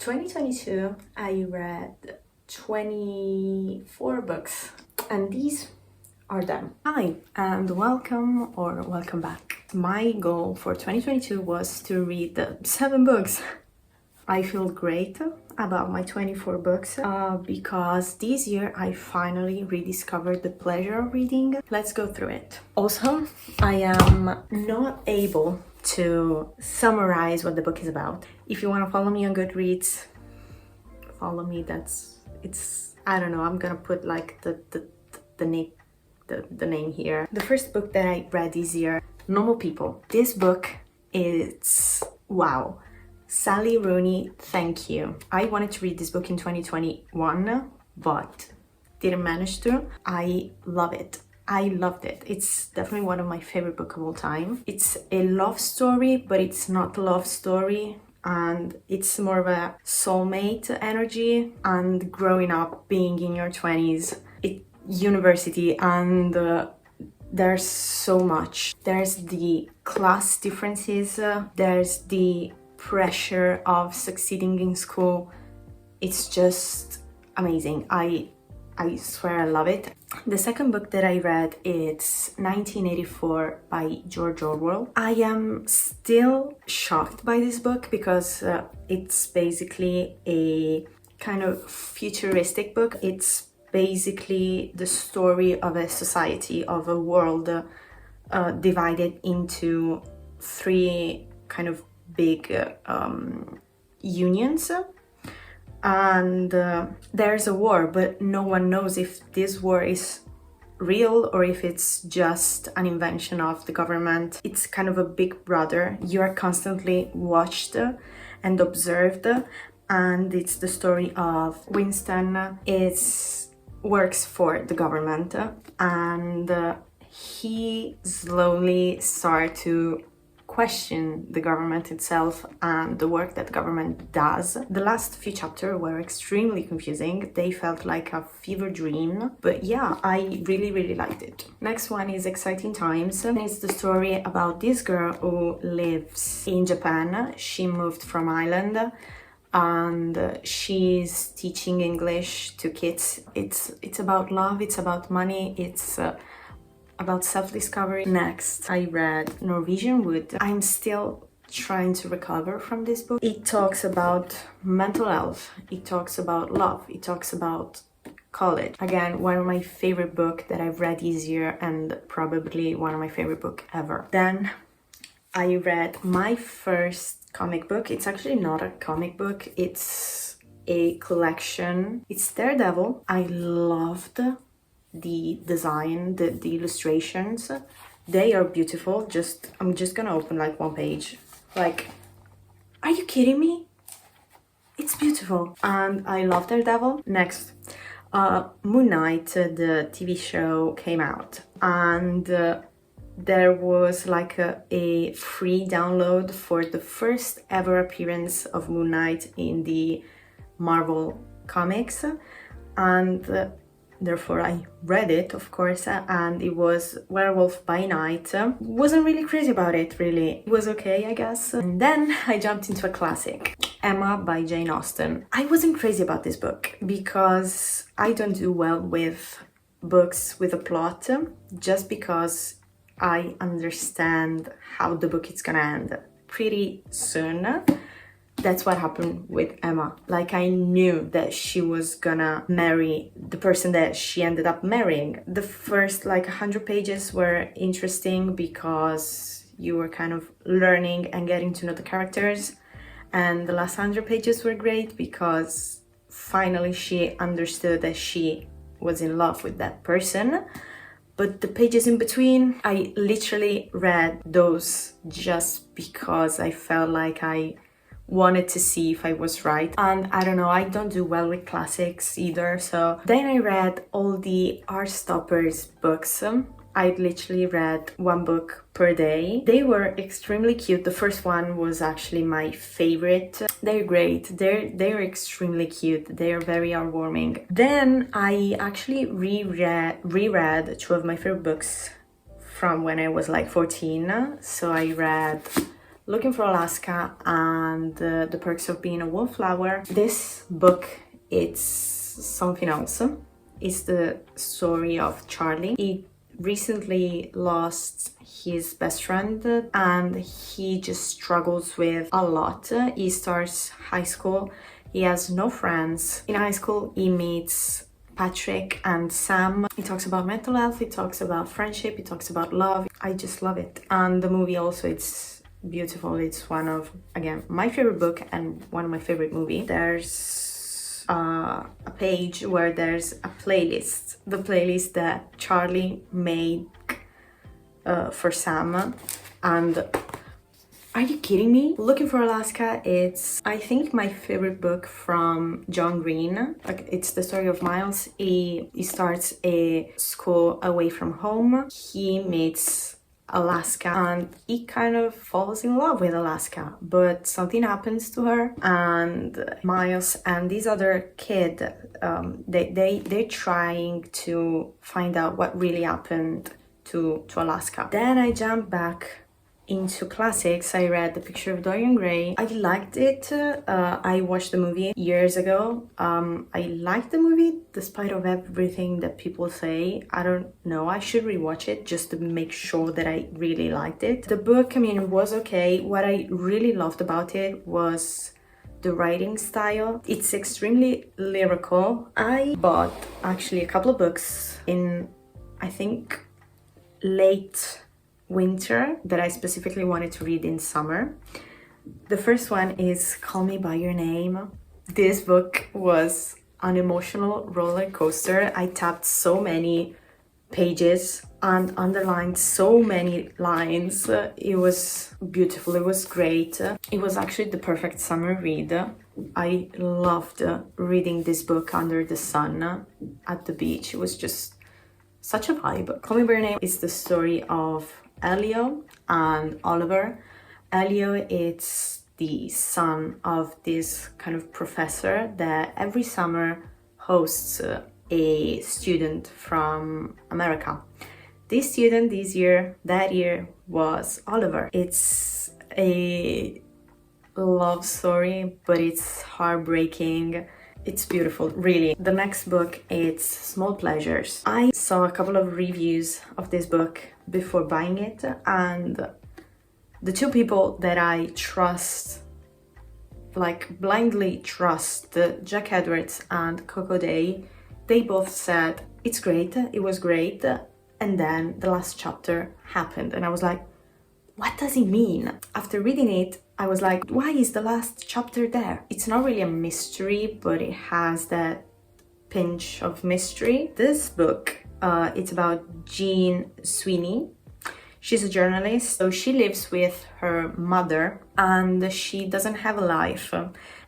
2022, I read 24 books, and these are them. Hi, and welcome back. My goal for 2022 was to read 7 books. I feel great about my 24 books because this year I finally rediscovered the pleasure of reading. Let's go through it. Also, I am not able to summarize what the book is about. If you want to follow me on Goodreads, follow me. I don't know, I'm gonna put like the name here. The first book that I read this year, Normal People. This book is wow. Sally Rooney, thank you. I wanted to read this book in 2021, but didn't manage to. I love it. I loved it. It's definitely one of my favorite books of all time. It's a love story, but it's not a love story. And it's more of a soulmate energy and growing up, being in your 20s, university, and there's so much. There's the class differences, there's the pressure of succeeding in school. It's just amazing. I swear I love it. The second book that I read is 1984 by George Orwell. I am still shocked by this book because it's basically a kind of futuristic book. It's basically the story of a society, of a world divided into 3 kind of big unions. And there's a war, but no one knows if this war is real or if it's just an invention of the government. It's kind of a big brother. You are constantly watched and observed, and it's the story of Winston. Works for the government, and he slowly starts to question the government itself and the work that the government does. The last few chapters were extremely confusing. They felt like a fever dream, but yeah, I really liked it. Next one is Exciting Times. It's the story about this girl who lives in Japan. She moved from Ireland and she's teaching English to kids. It's about love, it's about money, it's about self-discovery. Next, I read Norwegian Wood. I'm still trying to recover from this book. It talks about mental health, it talks about love, it talks about college. Again, one of my favorite books that I've read this year and probably one of my favorite books ever. Then I read my first comic book. It's actually not a comic book, it's a collection. It's Daredevil. I loved the design, the illustrations. They are beautiful. I'm just gonna open like one page. Like, are you kidding me? It's beautiful. And I love Daredevil. Next, Moon Knight, the TV show came out, and there was like a free download for the first ever appearance of Moon Knight in the Marvel comics, and therefore I read it, of course, and it was Werewolf by Night. Wasn't really crazy about it, really. It was okay, I guess. And then I jumped into a classic, Emma by Jane Austen. I wasn't crazy about this book because I don't do well with books with a plot, just because I understand how the book is gonna end pretty soon. That's what happened with Emma. Like, I knew that she was gonna marry the person that she ended up marrying. The first like 100 pages were interesting because you were kind of learning and getting to know the characters, and the last 100 pages were great because finally she understood that she was in love with that person. But the pages in between, I literally read those just because I felt like I wanted to see if I was right. And I don't know, I don't do well with classics either. So then I read all the Heartstoppers books. I literally read 1 book per day. They were extremely cute. The first one was actually my favorite. They're great. They're extremely cute. They're very heartwarming. Then I actually reread 2 of my favorite books from when I was like 14. So I read Looking for Alaska and The Perks of Being a Wallflower. This book, it's something else. It's the story of Charlie. He recently lost his best friend and he just struggles with a lot. He starts high school, he has no friends. In high school, he meets Patrick and Sam. He talks about mental health, he talks about friendship, he talks about love. I just love it. And the movie also, it's beautiful. It's one of, again, my favorite book and one of my favorite movies. There's a page where there's a playlist, the playlist that Charlie made for Sam. And are you kidding me? Looking for Alaska, it's, I think, my favorite book from John Green. Like, it's the story of Miles. He starts a school away from home. He meets Alaska and he kind of falls in love with Alaska, but something happens to her, and Miles and this other kid, they're trying to find out what really happened to Alaska. Then I jump back into classics. I read The Picture of Dorian Gray. I liked it. I watched the movie years ago. I liked the movie despite of everything that people say. I don't know, I should rewatch it just to make sure that I really liked it. The book, I mean, was okay. What I really loved about it was the writing style. It's extremely lyrical. I bought actually a couple of books in, I think, late winter that I specifically wanted to read in summer. The first one is Call Me By Your Name. This book was an emotional roller coaster. I tapped so many pages and underlined so many lines. It was beautiful, it was great. It was actually the perfect summer read. I loved reading this book under the sun at the beach. It was just such a vibe. Call Me By Your Name is the story of Elio and Oliver. Elio is the son of this kind of professor that every summer hosts a student from America. This student that year was Oliver. It's a love story, but it's heartbreaking. It's beautiful, really. The next book, it's Small Pleasures. I saw a couple of reviews of this book before buying it, and the two people that I trust, like blindly trust, Jack Edwards and Coco Day, they both said it's great, it was great, and then the last chapter happened and I was like, what does it mean? After reading it, I was like, why is the last chapter there? It's not really a mystery, but it has that pinch of mystery. This book, it's about Jean Sweeney. She's a journalist, so she lives with her mother and she doesn't have a life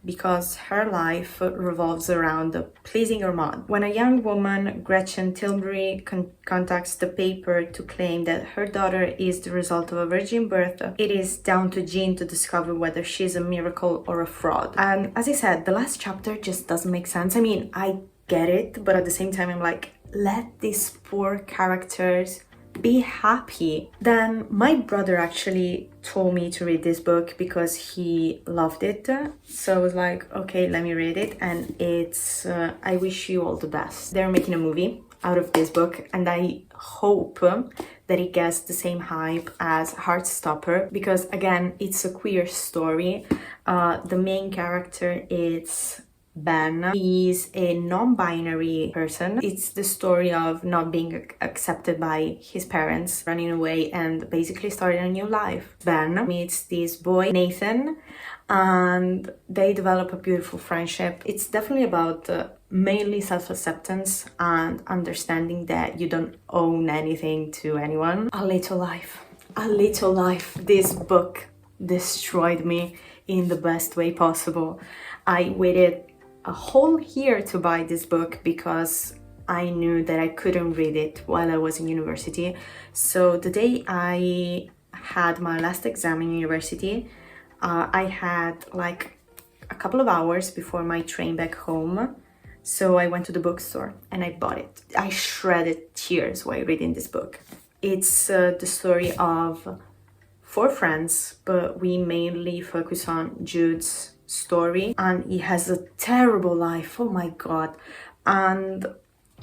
because her life revolves around pleasing her mom. When a young woman, Gretchen Tilbury, contacts the paper to claim that her daughter is the result of a virgin birth, it is down to Jean to discover whether she's a miracle or a fraud. And as I said, the last chapter just doesn't make sense. I mean, I get it, but at the same time, I'm like, let these poor characters be happy. Then my brother actually told me to read this book because he loved it, so I was like, okay, let me read it. And it's I Wish You All the Best. They're making a movie out of this book and I hope that it gets the same hype as Heartstopper, because again, it's a queer story. The main character is Ben. He's a non-binary person. It's the story of not being accepted by his parents, running away and basically starting a new life. Ben meets this boy, Nathan, and they develop a beautiful friendship. It's definitely about mainly self-acceptance and understanding that you don't own anything to anyone. A Little Life. A Little Life. This book destroyed me in the best way possible. I waited a whole year to buy this book because I knew that I couldn't read it while I was in university. So the day I had my last exam in university, I had like a couple of hours before my train back home. So I went to the bookstore and I bought it. I shredded tears while reading this book. It's the story of 4 friends, but we mainly focus on Jude's story, and he has a terrible life. Oh my god. And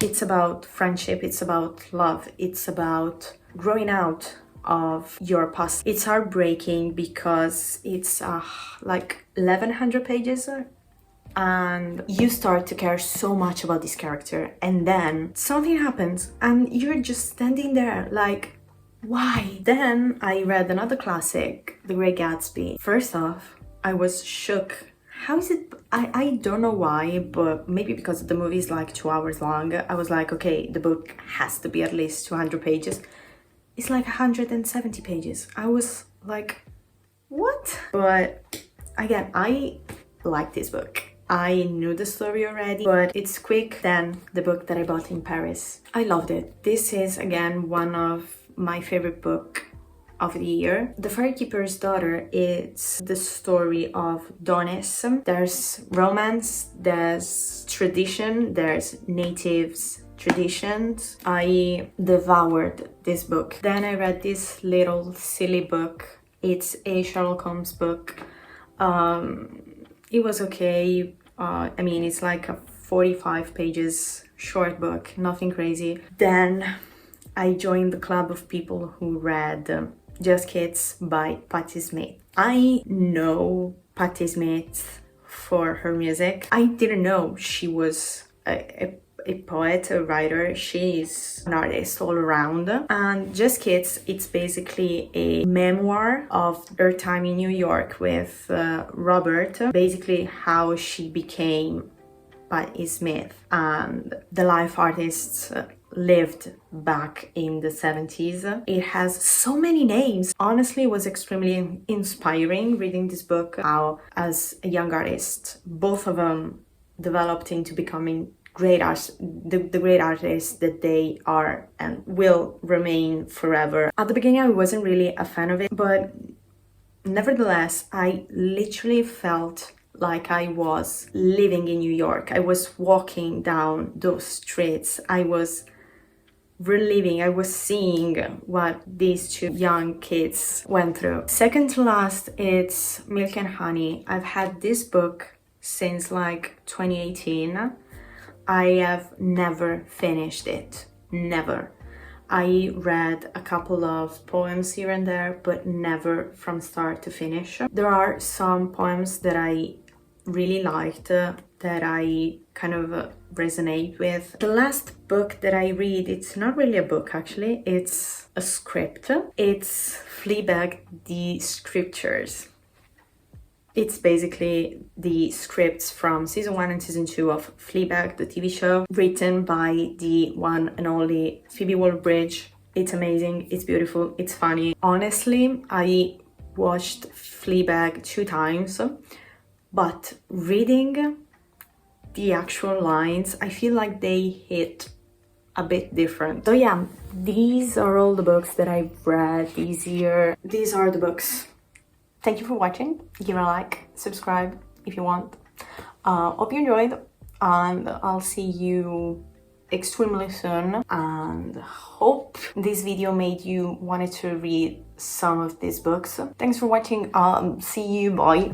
it's about friendship, it's about love, it's about growing out of your past. It's heartbreaking because it's like 1100 pages, and you start to care so much about this character, and then something happens and you're just standing there like, why? Then I read another classic, The Great Gatsby. First off, I was shook. How is it? I don't know why, but maybe because the movie is like 2 hours long. I was like, okay, the book has to be at least 200 pages. It's like 170 pages. I was like, what? But again, I like this book. I knew the story already, but it's quick than the book that I bought in Paris. I loved it. This is again one of my favorite book of the year. The Firekeeper's Daughter is the story of Donis. There's romance, there's tradition, there's natives traditions. I devoured this book. Then I read this little silly book. It's a Sherlock Holmes book. It was okay. I mean, it's like a 45 pages short book, nothing crazy. Then I joined the club of people who read Just Kids by Patti Smith. I know Patti Smith for her music. I didn't know she was a poet, a writer. She's an artist all around. And Just Kids, it's basically a memoir of her time in New York with Robert, basically how she became Patti Smith and the life artists lived back in the 70s. It has so many names. Honestly, it was extremely inspiring reading this book, how as a young artist, both of them developed into becoming great artists, the great artists that they are and will remain forever. At the beginning, I wasn't really a fan of it, but nevertheless, I literally felt like I was living in New York. I was walking down those streets. I was reliving, I was seeing what these 2 young kids went through. Second to last, it's Milk and Honey. I've had this book since like 2018. I have never finished it. Never. I read a couple of poems here and there, but never from start to finish. There are some poems that I really liked, that I kind of resonate with. The last book that I read, it's not really a book actually, it's a script. It's Fleabag, The Scriptures. It's basically the scripts from season 1 and season 2 of Fleabag, the TV show, written by the one and only Phoebe Waller-Bridge. It's amazing, it's beautiful, it's funny. Honestly, I watched Fleabag 2 times, but reading the actual lines, I feel like they hit a bit different. So yeah, these are all the books that I've read this year. These are the books. Thank you for watching. Give a like, subscribe if you want. Hope you enjoyed, and I'll see you extremely soon, and hope this video made you wanted to read some of these books. Thanks for watching. See you. Bye.